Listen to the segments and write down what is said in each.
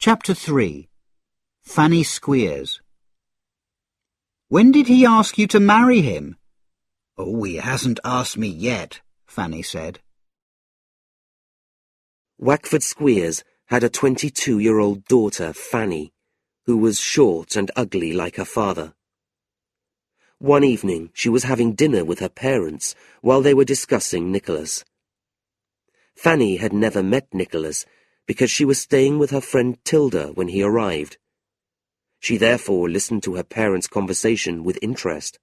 Chapter 3. Fanny Squeers. When did he ask you to marry him? Oh, he hasn't asked me yet, Fanny said. Wackford Squeers had a 22-year-old daughter, Fanny, who was short and ugly like her father. One evening she was having dinner with her parents while they were discussing Nicholas. Fanny had never met Nicholas because she was staying with her friend Tilda when he arrived. She therefore listened to her parents' conversation with interest.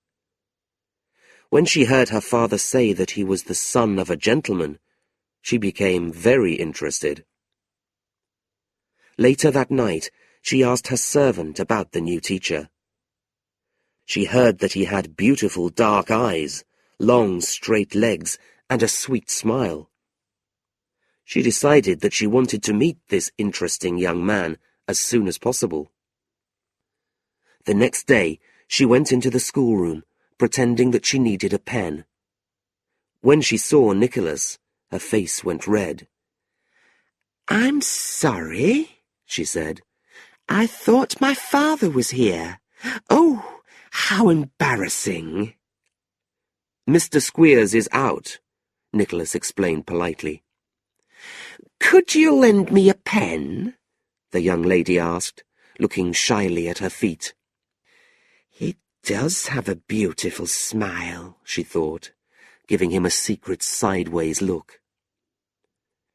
When she heard her father say that he was the son of a gentleman, she became very interested. Later that night, she asked her servant about the new teacher. She heard that he had beautiful dark eyes, long straight legs, and a sweet smile. She decided that she wanted to meet this interesting young man as soon as possible. The next day, she went into the schoolroom, pretending that she needed a pen. When she saw Nicholas, her face went red. "I'm sorry," she said. "I thought my father was here. Oh, how embarrassing." "Mr. Squeers is out," Nicholas explained politely. "Could you lend me a pen?" the young lady asked, looking shyly at her feet. "He does have a beautiful smile," she thought, giving him a secret sideways look.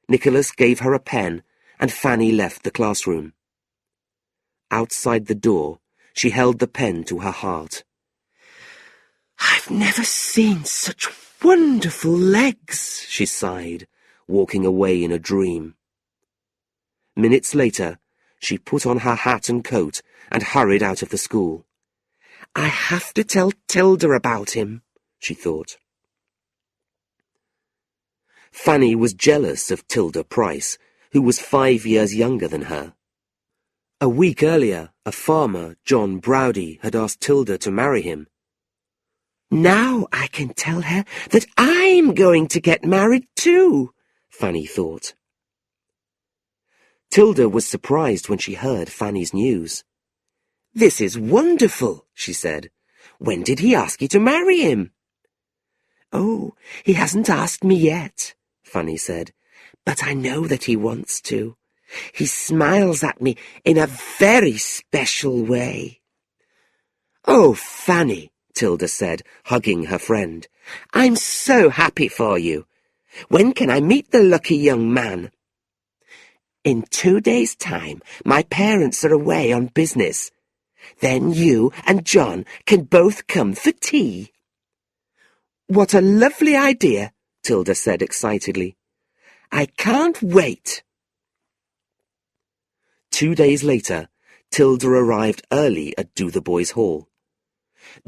Nicholas gave her a pen, and Fanny left the classroom. Outside the door, she held the pen to her heart. "I've never seen such wonderful legs," she sighed, walking away in a dream. Minutes later, she put on her hat and coat and hurried out of the school. "I have to tell Tilda about him," she thought. Fanny was jealous of Tilda Price, who was 5 years younger than her. A week earlier, a farmer, John Browdy, had asked Tilda to marry him. "Now I can tell her that I'm going to get married too," Fanny thought. Tilda was surprised when she heard Fanny's news. "This is wonderful," she said. "When did he ask you to marry him?" "Oh, he hasn't asked me yet," Fanny said, "but I know that he wants to. He smiles at me in a very special way." "Oh, Fanny," Tilda said, hugging her friend, "I'm so happy for you. When can I meet the lucky young man?" "In 2 days' time, my parents are away on business. Then you and John can both come for tea." "What a lovely idea," Tilda said excitedly. "I can't wait." 2 days later, Tilda arrived early at Dotheboys Hall.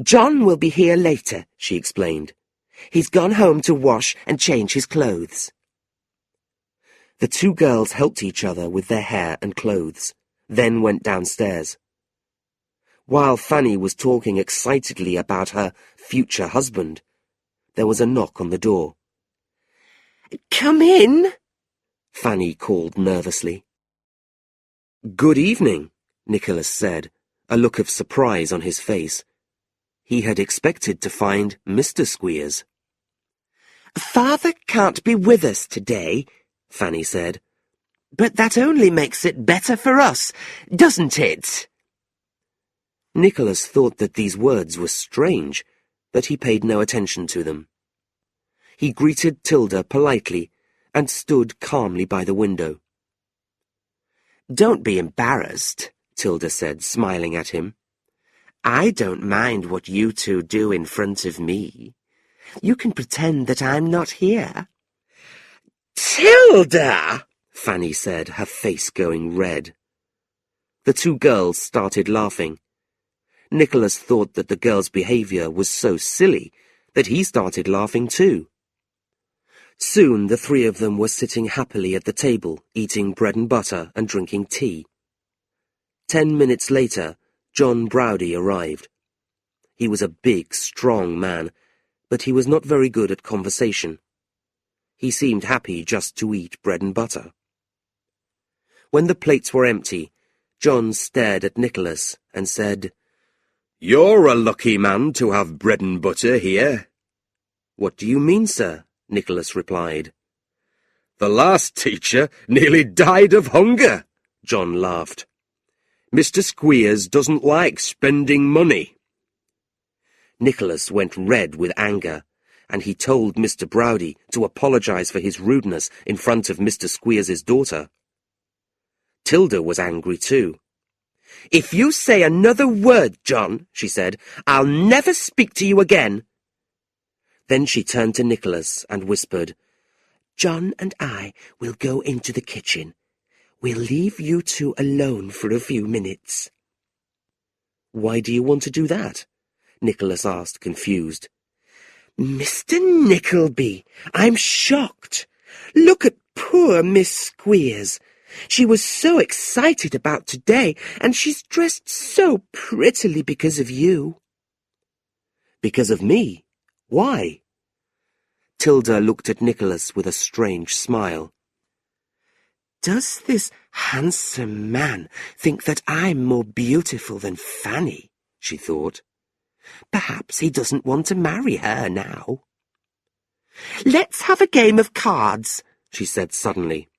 "John will be here later," she explained. "He's gone home to wash and change his clothes." The two girls helped each other with their hair and clothes, then went downstairs. While Fanny was talking excitedly about her future husband, there was a knock on the door. "Come in," Fanny called nervously. "Good evening," Nicholas said, a look of surprise on his face. He had expected to find Mr. Squeers. "Father can't be with us today," Fanny said. "But that only makes it better for us, doesn't it?" Nicholas thought that these words were strange, but he paid no attention to them. He greeted Tilda politely and stood calmly by the window. "Don't be embarrassed," Tilda said, smiling at him. "I don't mind what you two do in front of me. You can pretend that I'm not here." "Tilda!" Fanny said, her face going red. The two girls started laughing. Nicholas thought that the girl's behaviour was so silly that he started laughing too. Soon the three of them were sitting happily at the table, eating bread and butter and drinking tea. 10 minutes later, John Browdy arrived. He was a big, strong man, but he was not very good at conversation. He seemed happy just to eat bread and butter. When the plates were empty, John stared at Nicholas and said, "You're a lucky man to have bread and butter here." "What do you mean, sir?" Nicholas replied. "The last teacher nearly died of hunger," John laughed. "Mr. Squeers doesn't like spending money." Nicholas went red with anger, and he told Mr. Browdie to apologise for his rudeness in front of Mr. Squeers's daughter. Tilda was angry too. "If you say another word, John," she said, "I'll never speak to you again." Then she turned to Nicholas and whispered, "John and I will go into the kitchen. We'll leave you two alone for a few minutes." "Why do you want to do that?" Nicholas asked, confused. "Mr. Nickleby, I'm shocked. Look at poor Miss Squeers. She was so excited about today, and she's dressed so prettily because of you." "Because of me? Why?" Tilda looked at Nicholas with a strange smile. "Does this handsome man think that I'm more beautiful than Fanny?" she thought. "Perhaps he doesn't want to marry her now." "Let's have a game of cards," she said suddenly.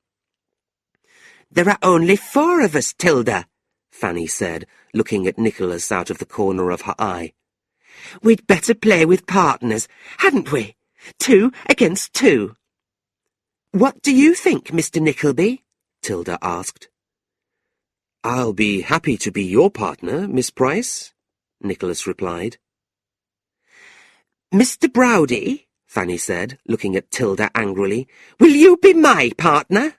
"There are only 4 of us, Tilda," Fanny said, looking at Nicholas out of the corner of her eye. "We'd better play with partners, hadn't we? 2 against 2. "What do you think, Mr. Nickleby?" Tilda asked. "I'll be happy to be your partner, Miss Price," Nicholas replied. "Mr. Browdie," Fanny said, looking at Tilda angrily, "will you be my partner?"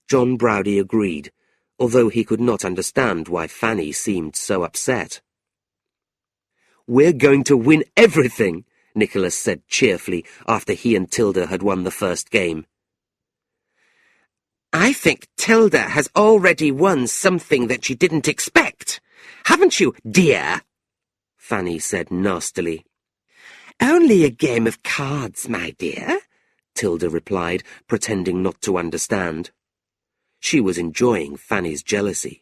John Browdie agreed, although he could not understand why Fanny seemed so upset. "We're going to win everything," Nicholas said cheerfully after he and Tilda had won the first game. "I think Tilda has already won something that she didn't expect. Haven't you, dear?" Fanny said nastily. "Only a game of cards, my dear," Tilda replied, pretending not to understand. She was enjoying Fanny's jealousy.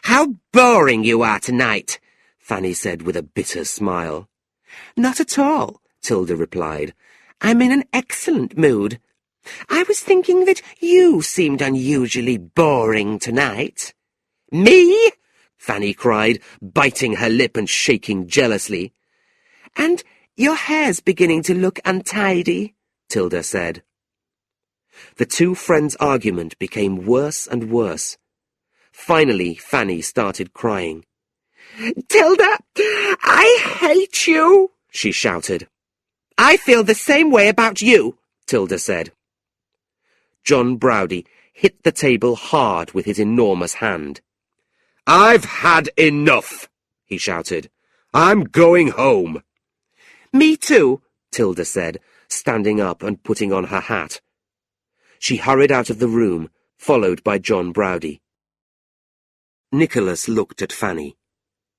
"How boring you are tonight," Fanny said with a bitter smile. "Not at all," Tilda replied. "I'm in an excellent mood. I was thinking that you seemed unusually boring tonight." "Me?" Fanny cried, biting her lip and shaking jealously. "And your hair's beginning to look untidy," Tilda said. The two friends' argument became worse and worse. Finally, Fanny started crying. "Tilda, I hate you," she shouted. "I feel the same way about you," Tilda said. John Browdie hit the table hard with his enormous hand. "I've had enough," he shouted. "I'm going home." "Me too," Tilda said, standing up and putting on her hat. She hurried out of the room, followed by John Browdie. Nicholas looked at Fanny.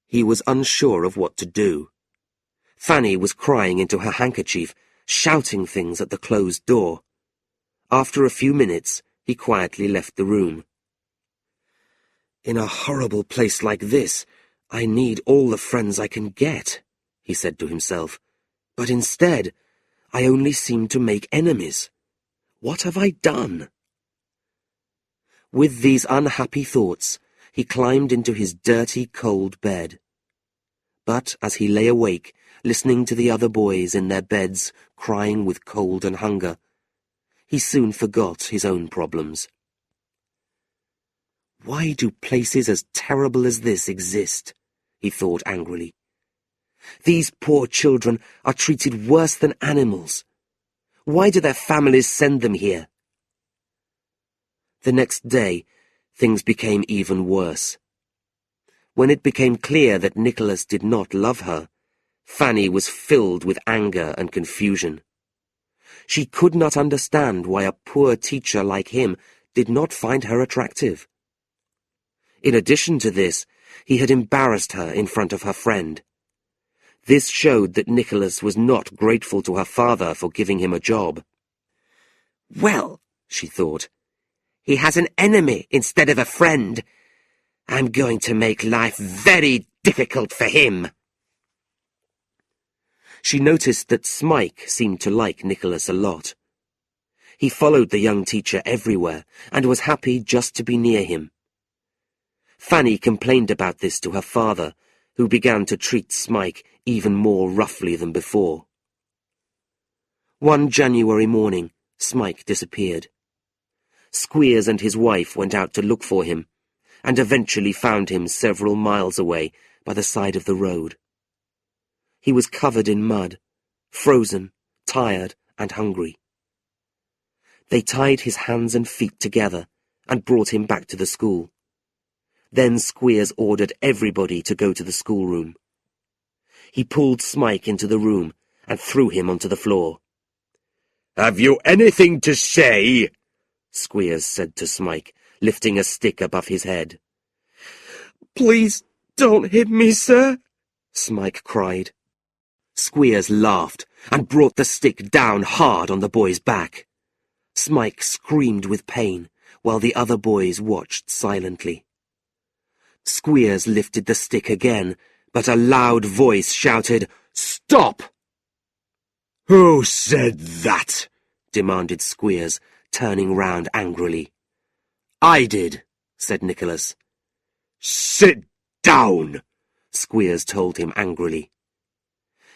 He was unsure of what to do. Fanny was crying into her handkerchief, shouting things at the closed door. After a few minutes, he quietly left the room. "In a horrible place like this, I need all the friends I can get," he said to himself. "But instead, I only seem to make enemies. What have I done?" With these unhappy thoughts, he climbed into his dirty, cold bed. But as he lay awake, listening to the other boys in their beds, crying with cold and hunger, he soon forgot his own problems. "Why do places as terrible as this exist?" he thought angrily. "These poor children are treated worse than animals. Why do their families send them here?" The next day, things became even worse. When it became clear that Nicholas did not love her, Fanny was filled with anger and confusion. She could not understand why a poor teacher like him did not find her attractive. In addition to this, he had embarrassed her in front of her friend. This showed that Nicholas was not grateful to her father for giving him a job. "Well," she thought, "he has an enemy instead of a friend. I'm going to make life very difficult for him." She noticed that Smike seemed to like Nicholas a lot. He followed the young teacher everywhere and was happy just to be near him. Fanny complained about this to her father, who began to treat Smike even more roughly than before. One January morning, Smike disappeared. Squeers and his wife went out to look for him, and eventually found him several miles away by the side of the road. He was covered in mud, frozen, tired, and hungry. They tied his hands and feet together and brought him back to the school. Then Squeers ordered everybody to go to the schoolroom. He pulled Smike into the room and threw him onto the floor. "Have you anything to say?" Squeers said to Smike, lifting a stick above his head. "Please don't hit me, sir," Smike cried. Squeers laughed and brought the stick down hard on the boy's back. Smike screamed with pain, while the other boys watched silently. Squeers lifted the stick again, but a loud voice shouted, "Stop!" "Who said that?" demanded Squeers, turning round angrily. "I did," said Nicholas. "Sit down," Squeers told him angrily.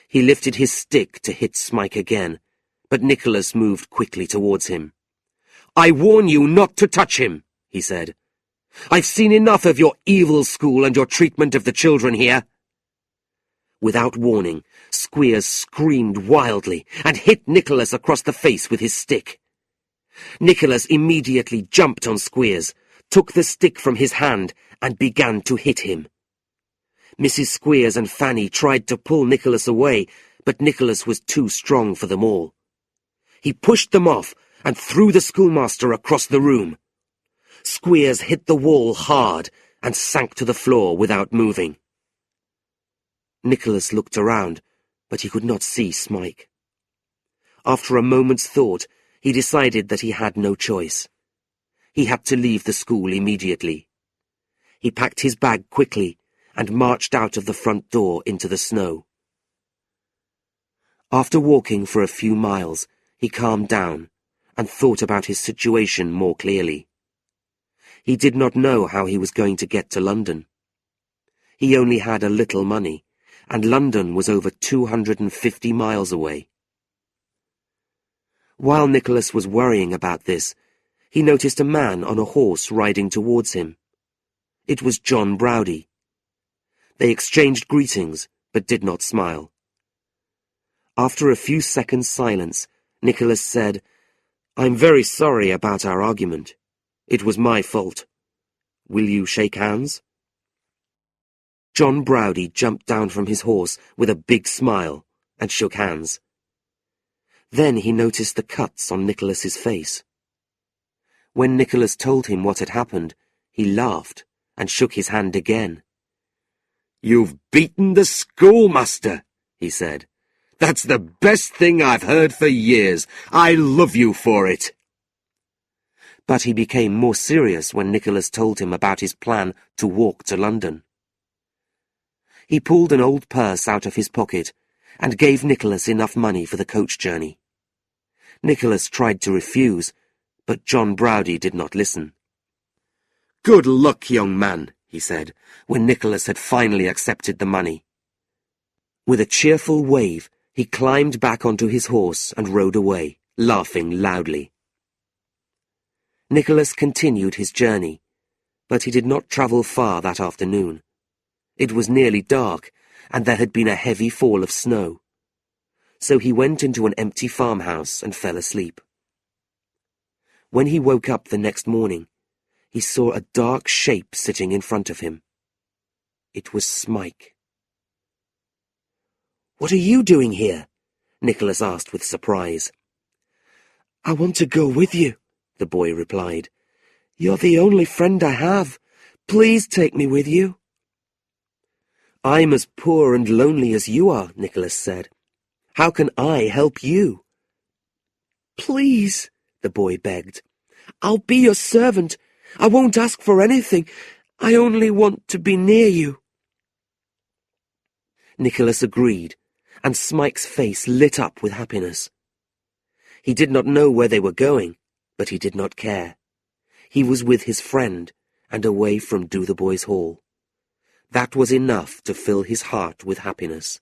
He lifted his stick to hit Smike again, but Nicholas moved quickly towards him. "I warn you not to touch him," he said. "I've seen enough of your evil school and your treatment of the children here." Without warning, Squeers screamed wildly and hit Nicholas across the face with his stick. Nicholas immediately jumped on Squeers, took the stick from his hand, and began to hit him. Mrs. Squeers and Fanny tried to pull Nicholas away, but Nicholas was too strong for them all. He pushed them off and threw the schoolmaster across the room. Squeers hit the wall hard and sank to the floor without moving. Nicholas looked around, but he could not see Smike. After a moment's thought, he decided that he had no choice. He had to leave the school immediately. He packed his bag quickly and marched out of the front door into the snow. After walking for a few miles, he calmed down and thought about his situation more clearly. He did not know how he was going to get to London. He only had a little money, and London was over 250 miles away. While Nicholas was worrying about this, he noticed a man on a horse riding towards him. It was John Browdie. They exchanged greetings, but did not smile. After a few seconds' silence, Nicholas said, "I'm very sorry about our argument. It was my fault. Will you shake hands?" John Browdie jumped down from his horse with a big smile and shook hands. Then he noticed the cuts on Nicholas's face. When Nicholas told him what had happened, he laughed and shook his hand again. "You've beaten the schoolmaster," he said. "That's the best thing I've heard for years. I love you for it." But he became more serious when Nicholas told him about his plan to walk to London. He pulled an old purse out of his pocket and gave Nicholas enough money for the coach journey. Nicholas tried to refuse, but John Browdie did not listen. "Good luck, young man," he said, when Nicholas had finally accepted the money. With a cheerful wave, he climbed back onto his horse and rode away, laughing loudly. Nicholas continued his journey, but he did not travel far that afternoon. It was nearly dark, and there had been a heavy fall of snow. So he went into an empty farmhouse and fell asleep. When he woke up the next morning, he saw a dark shape sitting in front of him. It was Smike. "What are you doing here?" Nicholas asked with surprise. "I want to go with you," the boy replied. "You're the only friend I have. Please take me with you." "I'm as poor and lonely as you are," Nicholas said. "How can I help you?" "Please," the boy begged. "I'll be your servant. I won't ask for anything. I only want to be near you. Nicholas agreed, and Smike's face lit up with happiness. He did not know where they were going, but he did not care. He was with his friend, and away from Dotheboys Hall. That was enough to fill his heart with happiness.